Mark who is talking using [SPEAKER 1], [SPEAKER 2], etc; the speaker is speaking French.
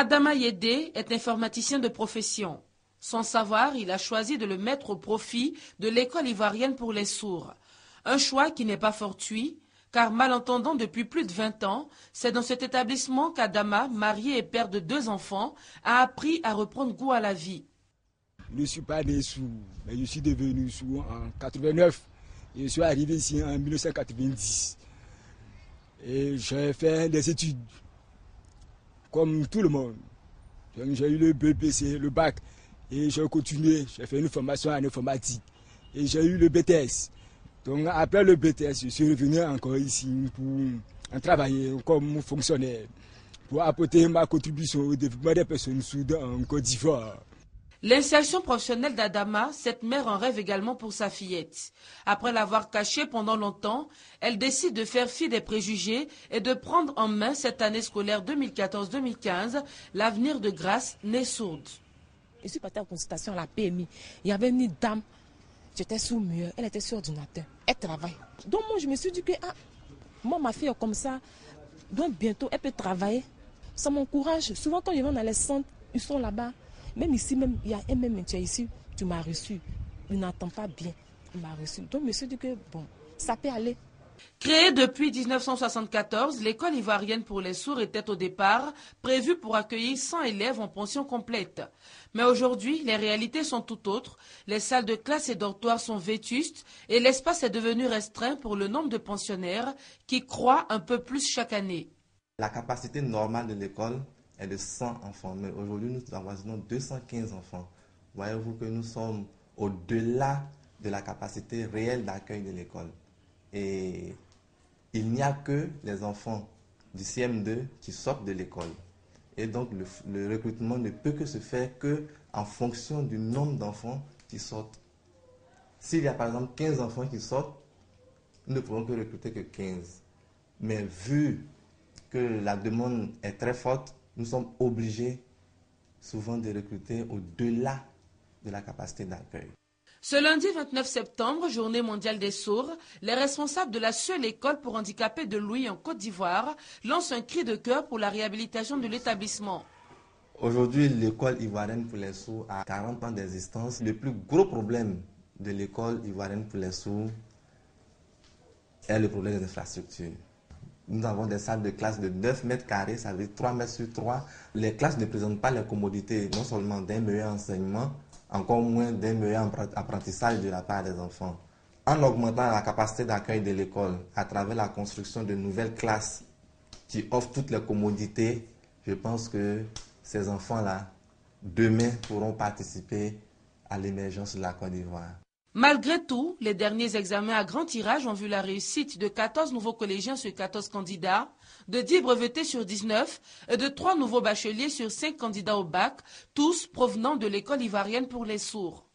[SPEAKER 1] Adama Yedé est informaticien de profession. Son savoir, il a choisi de le mettre au profit de l'école ivoirienne pour les sourds. Un choix qui n'est pas fortuit, car malentendant depuis plus de 20 ans, c'est dans cet établissement qu'Adama, marié et père de 2 enfants, a appris à reprendre goût à la vie.
[SPEAKER 2] Je ne suis pas né sourd, mais je suis devenu sourd en 89. Je suis arrivé ici en 1990. Et j'ai fait des études, comme tout le monde. J'ai eu le BPC, le bac, et j'ai continué. J'ai fait une formation en informatique. Et j'ai eu le BTS. Donc après le BTS, je suis revenu encore ici pour travailler comme fonctionnaire, pour apporter ma contribution au développement des personnes sourdes en Côte d'Ivoire.
[SPEAKER 1] L'insertion professionnelle d'Adama, cette mère en rêve également pour sa fillette. Après l'avoir cachée pendant longtemps, elle décide de faire fi des préjugés et de prendre en main cette année scolaire 2014-2015 l'avenir de Grace, née sourde.
[SPEAKER 3] Je suis partie en consultation à la PMI. Il y avait une dame, j'étais sourde-muette, elle était sur ordinateur, elle travaille. Donc moi je me suis dit que moi ma fille est comme ça, donc bientôt elle peut travailler. Ça m'encourage. Souvent quand je vais dans les centres, ils sont là-bas. Même ici, même, il y a un même, tu es ici, tu m'as reçu. Il n'entend pas bien, il m'a reçu. Donc, je me suis dit que, bon, ça peut aller.
[SPEAKER 1] Créée depuis 1974, l'école ivoirienne pour les sourds était au départ prévue pour accueillir 100 élèves en pension complète. Mais aujourd'hui, les réalités sont tout autres. Les salles de classe et dortoirs sont vétustes et l'espace est devenu restreint pour le nombre de pensionnaires qui croît un peu plus chaque année.
[SPEAKER 4] La capacité normale de l'école est de 100 enfants, mais aujourd'hui nous avoisinons 215 enfants. Voyez-vous que nous sommes au-delà de la capacité réelle d'accueil de l'école. Et il n'y a que les enfants du CM2 qui sortent de l'école. Et donc le recrutement ne peut que se faire qu'en fonction du nombre d'enfants qui sortent. S'il y a par exemple 15 enfants qui sortent, nous ne pourrons que recruter que 15. Mais vu que la demande est très forte, nous sommes obligés souvent de recruter au-delà de la capacité d'accueil.
[SPEAKER 1] Ce lundi 29 septembre, journée mondiale des sourds, les responsables de la seule école pour handicapés de Louis en Côte d'Ivoire lancent un cri de cœur pour la réhabilitation de l'établissement.
[SPEAKER 4] Aujourd'hui, l'école ivoirienne pour les sourds a 40 ans d'existence. Le plus gros problème de l'école ivoirienne pour les sourds est le problème des infrastructures. Nous avons des salles de classe de 9 mètres carrés, ça veut dire 3 mètres sur 3. Les classes ne présentent pas les commodités, non seulement d'un meilleur enseignement, encore moins d'un meilleur apprentissage de la part des enfants. En augmentant la capacité d'accueil de l'école à travers la construction de nouvelles classes qui offrent toutes les commodités, je pense que ces enfants-là, demain, pourront participer à l'émergence de la Côte d'Ivoire.
[SPEAKER 1] Malgré tout, les derniers examens à grand tirage ont vu la réussite de 14 nouveaux collégiens sur 14 candidats, de 10 brevetés sur 19 et de 3 nouveaux bacheliers sur 5 candidats au bac, tous provenant de l'école ivoirienne pour les sourds.